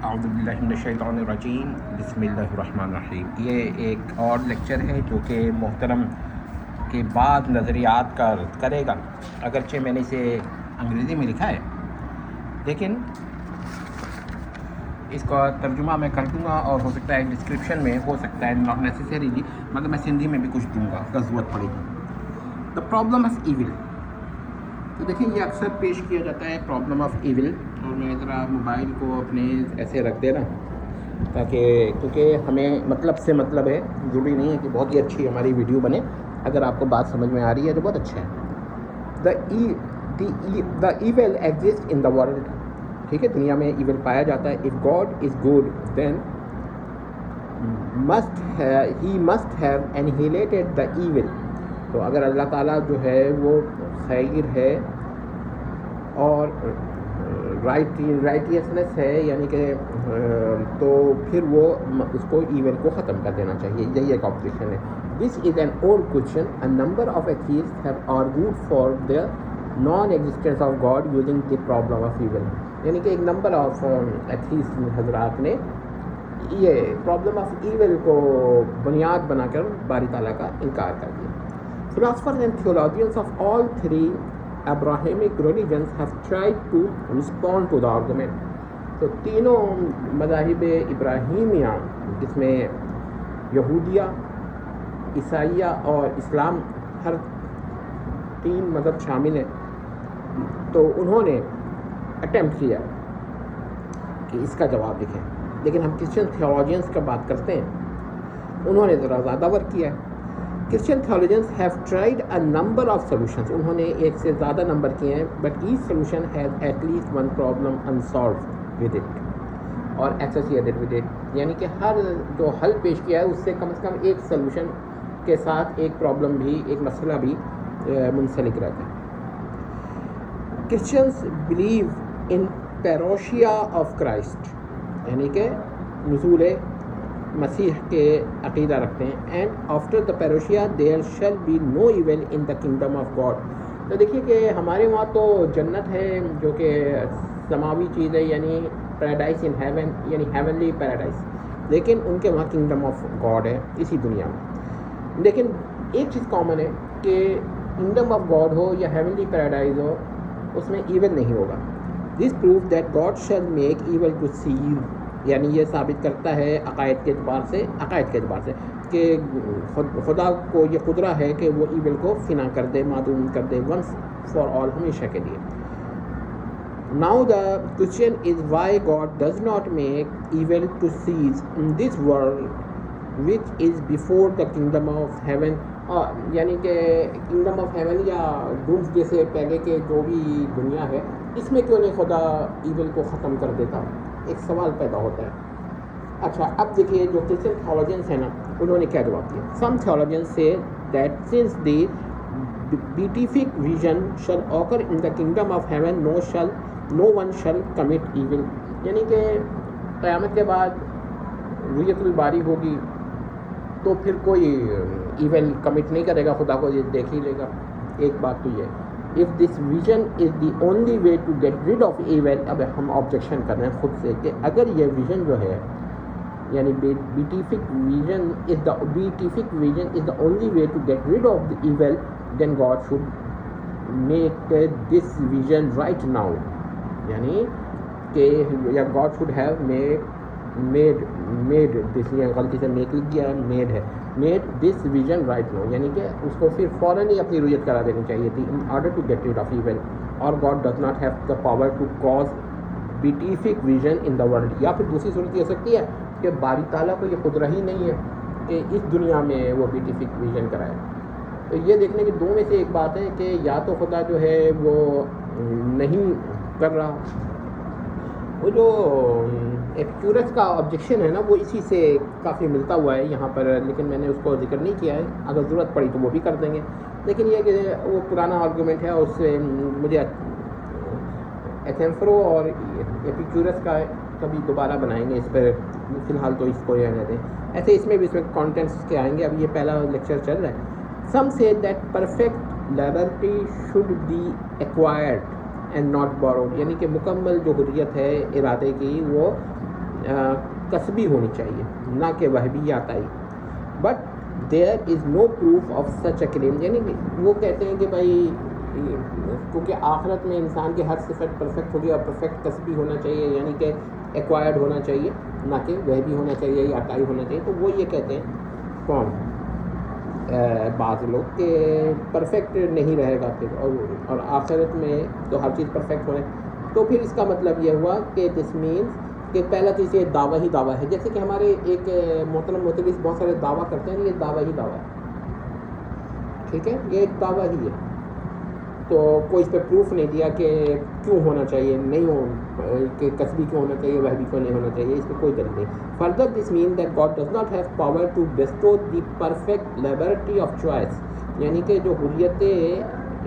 اعوذ باللہ من الشیطان الرجیم بسم اللہ الرحمن الرحیم۔ یہ ایک اور لیکچر ہے جو کہ محترم کے بعد نظریات کا رد کرے گا، اگرچہ میں نے اسے انگریزی میں لکھا ہے، لیکن اس کا ترجمہ میں کر دوں گا اور ہو سکتا ہے ڈسکرپشن میں ہو سکتا ہے ناٹ نیسیسریلی، مطلب میں سندھی میں بھی کچھ دوں گا اگر ضرورت پڑے گی۔ دا پرابلم آف ایول، تو دیکھیں یہ اکثر پیش کیا جاتا ہے پرابلم آف ایول، اور میں ذرا موبائل کو اپنے ایسے رکھ دینا تاکہ، کیونکہ ہمیں مطلب سے مطلب ہے، ضروری نہیں ہے کہ بہت ہی اچھی ہماری ویڈیو بنے، اگر آپ کو بات سمجھ میں آ رہی ہے تو بہت اچھا ہے۔ The evil exist in the world, ٹھیک ہے، دنیا میں ایول پایا جاتا ہے۔ If God is good then he must have annihilated the evil, تو اگر اللہ تعالیٰ جو ہے وہ خیر ہے اور رائٹیسنس ہے، یعنی کہ تو پھر وہ اس کو ایول کو ختم کر دینا چاہیے، یہی ایک آبجیکشن ہے۔ This is an old question, a number of atheists have argued for the non existence of God using the problem of evil, یعنی کہ ایک نمبر آف ایتھیسٹ حضرات نے یہ پرابلم آف ایول کو بنیاد بنا کر باری تعالیٰ کا انکار کر دیا۔ Philosophers and theologians of all three Abrahamic religions have tried to respond to the argument. تو تینوں مذاہب ابراہیمیہ، جس میں یہودیہ، عیسائیہ اور اسلام، ہر تین مذہب شامل ہیں، تو انہوں نے اٹیمپٹ کیا کہ اس کا جواب لکھیں، لیکن ہم کرسچن تھیولوجینس کا بات کرتے ہیں، انہوں نے ذرا زیادہ ورک کیا ہے۔ Christian theologians have tried a number of solutions، انہوں نے ایک سے زیادہ نمبر کیے ہیں، but each solution has at least one problem unsolved with it اور associated with it، یعنی کہ ہر جو حل پیش کیا ہے اس سے کم ایک سلوشن کے ساتھ ایک پرابلم بھی، ایک مسئلہ بھی منسلک رہتا ہے۔ Christians believe in parousia of Christ، یعنی کہ نزول مسیح کے عقیدہ رکھتے ہیں۔ And after the parousia there shall be no evil in the kingdom of God, تو دیکھیے کہ ہمارے وہاں تو جنت ہے جو کہ سماوی چیز ہے، یعنی پیراڈائز ان ہیون، یعنی ہیونلی پیراڈائز، لیکن ان کے وہاں کنگڈم آف گاڈ ہے اسی دنیا میں۔ لیکن ایک چیز کامن ہے کہ کنگڈم آف گاڈ ہو یا ہیونلی پیراڈائز ہو، اس میں ایول نہیں ہوگا۔ This proof that God shall make evil to cease, یعنی یہ ثابت کرتا ہے عقائد کے اعتبار سے کہ خدا کو یہ قدرہ ہے کہ وہ ایول کو فنا کر دے، معدوم کر دے، ونس فار آل، ہمیشہ کے لیے۔ Now the question is why God does not make evil to cease in this world which is before the kingdom of heaven, یعنی کہ کنگڈم آف ہیون یا ڈومس ڈے سے پہلے کے جو بھی دنیا ہے، اس میں کیوں نہیں خدا ایول کو ختم کر دیتا؟ ایک سوال پیدا ہوتا ہے۔ اچھا، اب دیکھیے جو کرسچن تھیولوجینس ہیں نا، انہوں نے کیا جواب دیا۔ Some theologians say that since the beatific vision shall occur in the kingdom of heaven no one shall commit evil, یعنی کہ قیامت کے بعد رؤیت الباری ہوگی تو پھر کوئی ایول کمٹ نہیں کرے گا، خدا کو یہ دیکھ ہی لے گا۔ ایک بات تو یہ ہے۔ If this vision is the only way to get rid of evil، اب ہم آبجیکشن کر رہے ہیں خود سے کہ اگر یہ ویژن جو ہے، یعنی beatific vision is the only way to get rid of the evil، then God should make this vision right now، یعنی کہ یا God should have made this، یہ غلطی سے میک لکھ گیا ہے، made this vision right now، یعنی کہ اس کو پھر فوراً ہی اپنی رؤیت کرا دینی چاہیے تھی in order to get rid of evil، اور God does not have the power to cause beatific vision in the world۔ یا پھر دوسری صورت یہ ہو سکتی ہے کہ باری تعالیٰ کو یہ قدرت ہی نہیں ہے کہ اس دنیا میں وہ beatific vision کرائے۔ تو یہ دیکھنے کی دو میں سے ایک بات ہے کہ یا تو خدا جو ہے وہ نہیں کر رہا، وہ جو ایپیکورس کا آبجیکشن ہے نا، وہ اسی سے کافی ملتا ہوا ہے یہاں پر، لیکن میں نے اس کو ذکر نہیں کیا ہے، اگر ضرورت پڑی تو وہ بھی کر دیں گے۔ لیکن یہ کہ وہ پرانا آرگومنٹ ہے، اس سے مجھے ایتھنفرو اور ایپیکورس کا کبھی دوبارہ بنائیں گے، اس پر فی الحال تو اس کو رہنے دیں۔ ایسے اس میں بھی اس میں کانٹینٹس کے آئیں گے، اب یہ پہلا لیکچر چل رہا ہے۔ Some say that perfect liberty should be acquired and not borrowed, یعنی کہ مکمل جو حریت ہے ارادے کی وہ کسبی ہونی چاہیے نہ کہ وہبی یا عطائی. But there is no proof of such a claim. یعنی وہ کہتے ہیں کہ بھائی کیونکہ آخرت میں انسان کی ہر صفت پرفیکٹ ہوگی اور پرفیکٹ کسبی ہونا چاہیے, یعنی کہ ایکوائرڈ ہونا چاہیے نہ کہ وہبی ہونا چاہیے یا عطائی ہونا چاہیے. تو وہ یہ کہتے ہیں کون بعض لوگ کہ پرفیکٹ نہیں رہے گا پھر, اور آخرت میں تو ہر چیز پرفیکٹ ہونے. تو پھر اس کا مطلب یہ ہوا کہ دس مینس کہ پہلا چیز یہ دعویٰ ہی دعویٰ ہے. جیسے کہ ہمارے ایک محترم متلس بہت سارے دعویٰ کرتے ہیں, یہ دعویٰ ہی دعویٰ ہے, ٹھیک ہے, یہ ایک دعویٰ ہی ہے. تو کوئی اس پہ پروف نہیں دیا کہ کیوں ہونا چاہیے, نہیں ہو کہ کسبی کیوں ہونا چاہیے, وہبی کیوں نہیں ہونا چاہیے, اس پہ کوئی دلیل نہیں. Further this mean that God does not have power to bestow the perfect liberty of choice. یعنی کہ جو حریت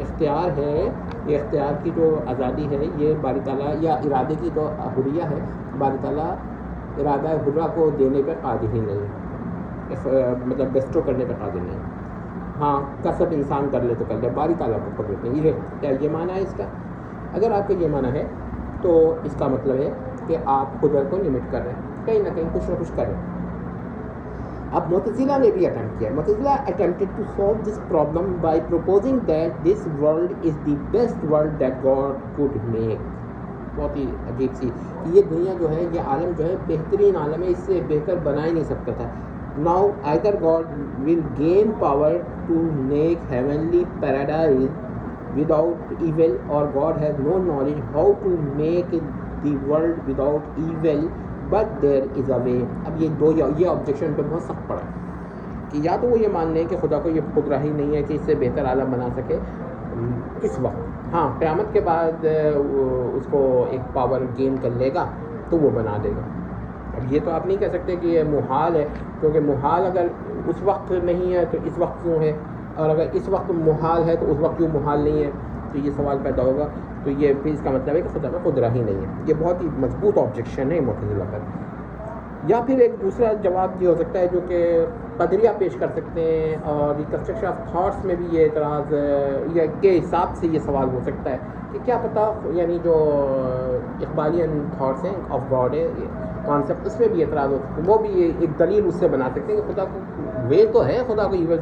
اختیار ہے, یہ اختیار کی جو آزادی ہے, یہ باری تعالیٰ یا ارادے کی جو حریہ ہے, باری تعالیٰ ارادہ حرہ کو دینے پہ قادر ہی نہیں ہے, مطلب بیسٹو کرنے پہ قادر نہیں ہے. ہاں کسب انسان کر لے تو کر لے, باری تعالیٰ کو قدرت نہیں ہے. کیا یہ معنی ہے اس کا؟ اگر آپ کا یہ معنی ہے تو اس کا مطلب ہے کہ آپ قدرت کو لمٹ کر رہے ہیں, کہیں نہ کہیں کچھ نہ کچھ کر رہے ہیں. اب معتزلہ نے بھی اٹیمپٹ کیا. Mutazila attempted to solve this problem by proposing that this world is the best world that God could make. بہت ہی عجیب سی, یہ دنیا جو ہے, یہ عالم جو ہے بہترین عالم ہے, اس سے بہتر بنا ہی نہیں سکتا تھا. Now either God will gain power to make heavenly paradise without evil, or God has no knowledge how to make the world without evil, but there is a way. اب یہ آبجیکشن پہ بہت سخت پڑا کہ یا تو وہ یہ مان لیں کہ خدا کو یہ قدرت ہی نہیں ہے کہ اس سے بہتر عالم بنا سکے اس وقت. ہاں قیامت کے بعد اس کو ایک پاور گین کر لے گا تو وہ بنا دے گا. اب یہ تو آپ نہیں کہہ سکتے کہ یہ محال ہے, کیونکہ محال اگر اس وقت نہیں ہے تو اس وقت کیوں ہے, اور اگر اس وقت محال ہے تو اس وقت کیوں محال نہیں ہے. تو یہ سوال پیدا ہوگا. تو یہ پھر اس کا مطلب ہے کہ خدا میں قدرت ہی نہیں ہے. یہ بہت ہی مضبوط آبجیکشن ہے معتزلہ پر. یا پھر ایک دوسرا جواب یہ ہو سکتا ہے جو کہ قدریہ پیش کر سکتے ہیں, اور ریکنسٹرکشن آف تھاٹس میں بھی یہ اعتراض یا کے حساب سے یہ سوال ہو سکتا ہے کہ کیا پتہ, یعنی جو اقبالیان تھاٹس ہیں آف گاڈ ہے کانسیپٹ, اس میں بھی اعتراض ہو سکتا ہے. وہ بھی ایک دلیل اس سے بنا سکتے ہیں کہ خدا کو وے تو ہے خدا کو ایول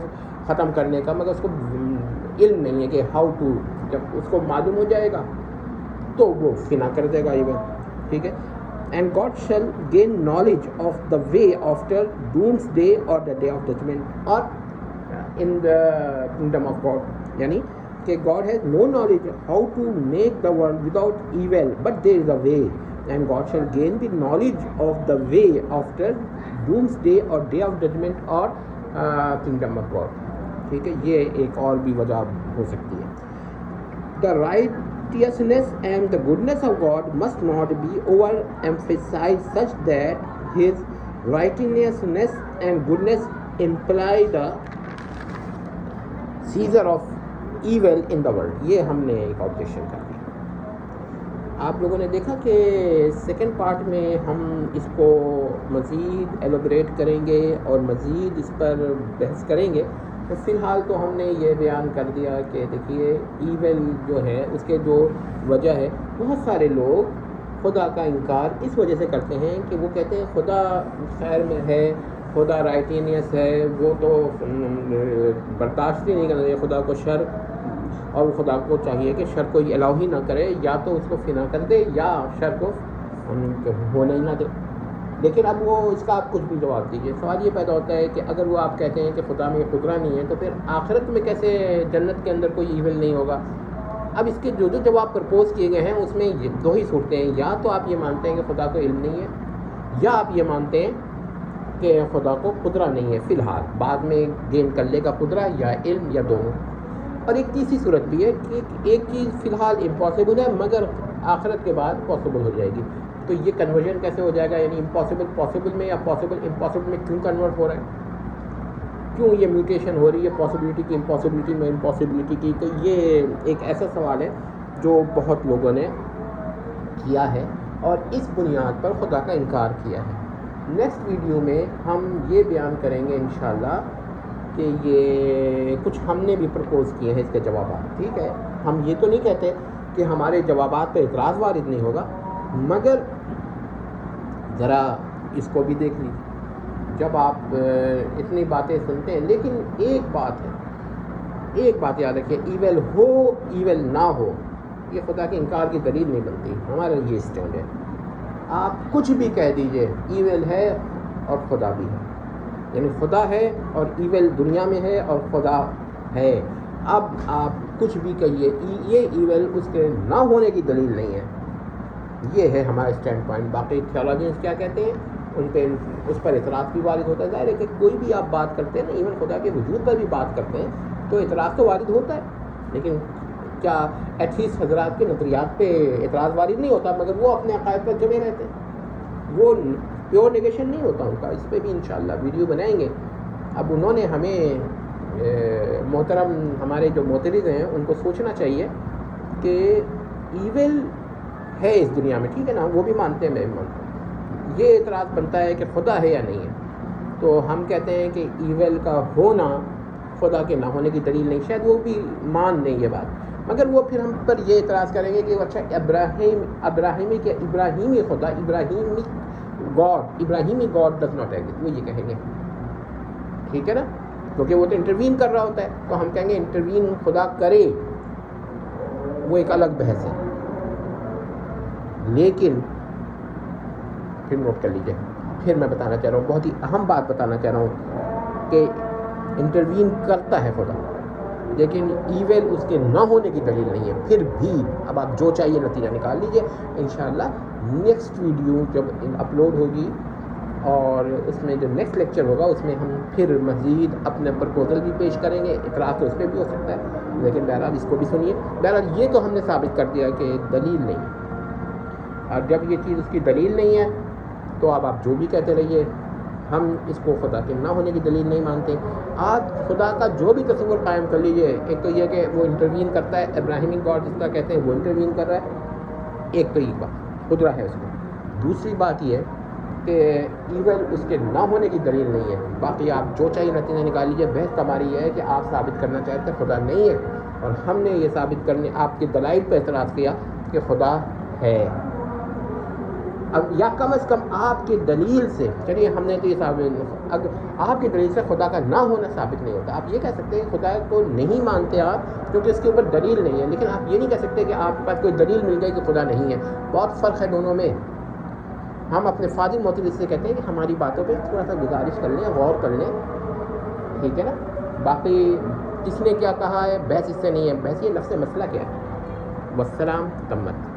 ختم کرنے کا, مگر اس کو علم نہیں ہے کہ ہاؤ ٹو. جب اس کو معلوم ہو جائے گا تو وہ فنا کر دے گا ایون, ٹھیک ہے. And God shall gain knowledge of the way after doomsday or the day of judgment, or in the kingdom of God, یعنی کہ God has no knowledge how to make the world without evil, but there is a way. And God shall gain the knowledge of the way after doomsday or day of judgment or kingdom of God. ٹھیک ہے, یہ ایک اور بھی وجہ ہو سکتی ہے. The righteousness and the goodness of God must not be overemphasized such that His righteousness and goodness imply the seizure of evil in the world. یہ ہم نے ایک آبجیکشن کر دی. آپ لوگوں نے دیکھا کہ سیکنڈ پارٹ میں ہم اس کو مزید ایلوبریٹ کریں گے اور مزید اس پر بحث کریں گے. تو فی الحال تو ہم نے یہ بیان کر دیا کہ دیکھیے ایول جو ہے اس کے جو وجہ ہے, بہت سارے لوگ خدا کا انکار اس وجہ سے کرتے ہیں کہ وہ کہتے ہیں خدا خیر میں ہے, خدا رائٹینیس ہے, وہ تو برداشت ہی نہیں کرنا چاہیے خدا کو شر, اور وہ خدا کو چاہیے کہ شر کو الاؤ ہی نہ کرے, یا تو اس کو فنا کر دے یا شر کو ہونے ہی نہ دے. لیکن اب وہ اس کا آپ کچھ بھی جواب دیجیے. سوال یہ پیدا ہوتا ہے کہ اگر وہ آپ کہتے ہیں کہ خدا میں قدرت نہیں ہے تو پھر آخرت میں کیسے جنت کے اندر کوئی ایول نہیں ہوگا. اب اس کے جو جواب پرپوز کیے گئے ہیں اس میں یہ دو ہی صورتیں ہیں, یا تو آپ یہ مانتے ہیں کہ خدا کو علم نہیں ہے, یا آپ یہ مانتے ہیں کہ خدا کو قدرت نہیں ہے فی الحال, بعد میں گین کر لے گا قدرت یا علم یا دونوں. اور ایک تیسری صورت بھی ہے کہ ایک چیز فی الحال امپاسبل ہے مگر آخرت کے بعد پاسبل ہو جائے گی. تو یہ کنورژن کیسے ہو جائے گا, یعنی امپاسبل پاسبل میں یا پاسبل امپاسبل میں کیوں کنورٹ ہو رہا ہے, کیوں یہ میوٹیشن ہو رہی ہے پاسبلٹی کی امپاسبلٹی میں امپاسبلٹی کی. تو یہ ایک ایسا سوال ہے جو بہت لوگوں نے کیا ہے اور اس بنیاد پر خدا کا انکار کیا ہے. نیکسٹ ویڈیو میں ہم یہ بیان کریں گے انشاءاللہ کہ یہ کچھ ہم نے بھی پرپوز کیے ہیں اس کے جوابات. ٹھیک ہے, ہم یہ تو نہیں کہتے کہ ہمارے جوابات پہ اعتراض وارد نہیں ہوگا, مگر ذرا اس کو بھی دیکھ لیجیے. جب آپ اتنی باتیں سنتے ہیں، لیکن ایک بات یاد رکھیے، ایول ہو ایول نہ ہو، یہ خدا کے انکار کی دلیل نہیں بنتی. ہمارا یہ اسٹینڈ ہے. آپ کچھ بھی کہہ دیجئے، ایول ہے اور خدا بھی ہے، یعنی خدا ہے اور ایول دنیا میں ہے اور خدا ہے. اب آپ کچھ بھی کہیے، یہ ایول اس کے نہ ہونے کی دلیل نہیں ہے. یہ ہے ہمارا اسٹینڈ پوائنٹ. باقی تھیولوجینس کیا کہتے ہیں، ان پہ اس پر اعتراض بھی وارد ہوتا ہے. ظاہر ہے کہ کوئی بھی آپ بات کرتے ہیں نا، ایون خدا کے وجود پر بھی بات کرتے ہیں تو اعتراض تو وارد ہوتا ہے. لیکن کیا ایتھیسٹ حضرات کے نظریات پہ اعتراض وارد نہیں ہوتا؟ مگر وہ اپنے عقائد پر جمے رہتے ہیں، وہ پیور نیگیشن نہیں ہوتا ان کا. اس پہ بھی انشاءاللہ ویڈیو بنائیں گے. اب انہوں نے ہمیں محترم ہمارے جو معترض ہیں ان کو سوچنا چاہیے کہ ایول ہے اس دنیا میں، ٹھیک ہے نا، وہ بھی مانتے ہیں، میں بھی مانتا ہوں. یہ اعتراض بنتا ہے کہ خدا ہے یا نہیں ہے. تو ہم کہتے ہیں کہ ایول کا ہونا خدا کے نہ ہونے کی دلیل نہیں. شاید وہ بھی مان لیں یہ بات، مگر وہ پھر ہم پر یہ اعتراض کریں گے کہ اچھا ابراہیمی خدا، ابراہیمی گاڈ ڈز ناٹ ایگزسٹ، وہ یہ کہیں گے، ٹھیک ہے نا، کیونکہ وہ تو انٹروین کر رہا ہوتا ہے. تو ہم کہیں گے انٹروین خدا کرے، وہ ایک الگ بحث ہے. لیکن پھر نوٹ کر لیجیے، پھر میں بتانا چاہ رہا ہوں، بہت ہی اہم بات بتانا چاہ رہا ہوں کہ انٹروین کرتا ہے خدا، لیکن ایول اس کے نہ ہونے کی دلیل نہیں ہے. پھر بھی اب آپ جو چاہیے نتیجہ نکال لیجئے. انشاءاللہ نیکسٹ ویڈیو جب اپلوڈ ہوگی اور اس میں جو نیکسٹ لیکچر ہوگا اس میں ہم پھر مزید اپنے پرپوزل بھی پیش کریں گے. اعتراض تو اس پہ بھی ہو سکتا ہے، لیکن بہرحال اس کو بھی سنیے. بہرحال یہ تو ہم نے ثابت کر دیا کہ دلیل نہیں، اور جب یہ چیز اس کی دلیل نہیں ہے تو اب آپ جو بھی کہتے رہیے، ہم اس کو خدا کے نہ ہونے کی دلیل نہیں مانتے. آپ خدا کا جو بھی تصور قائم کر لیجئے، ایک تو یہ کہ وہ انٹروین کرتا ہے، ابراہیمی گاڈ جس کا کہتے ہیں وہ انٹروین کر رہا ہے، ایک تو یہ بات قدرت ہے اس میں. دوسری بات یہ ہے کہ ایول اس کے نہ ہونے کی دلیل نہیں ہے. باقی آپ جو چاہیے نتیجہ نکال لیجئے. بحث ہماری یہ ہے کہ آپ ثابت کرنا چاہتے ہیں خدا نہیں ہے، اور ہم نے یہ ثابت کرنے آپ کے دلائل پہ اعتراض کیا کہ خدا ہے. اب یا کم از کم آپ کی دلیل سے، چلیے ہم نے تو یہ ثابت، اگر آپ کی دلیل سے خدا کا نہ ہونا ثابت نہیں ہوتا. آپ یہ کہہ سکتے ہیں کہ خدا کو نہیں مانتے آپ کیونکہ اس کے اوپر دلیل نہیں ہے، لیکن آپ یہ نہیں کہہ سکتے کہ آپ کے پاس کوئی دلیل مل گئی کہ خدا نہیں ہے. بہت فرق ہے دونوں میں. ہم اپنے فاضل معترض سے کہتے ہیں کہ ہماری باتوں پہ تھوڑا سا گزارش کر لیں، غور کر لیں، ٹھیک ہے نا. باقی کس نے کیا کہا ہے، بحث اس سے نہیں ہے. بحث یہ نفس مسئلہ کیا ہے. والسلام تمت.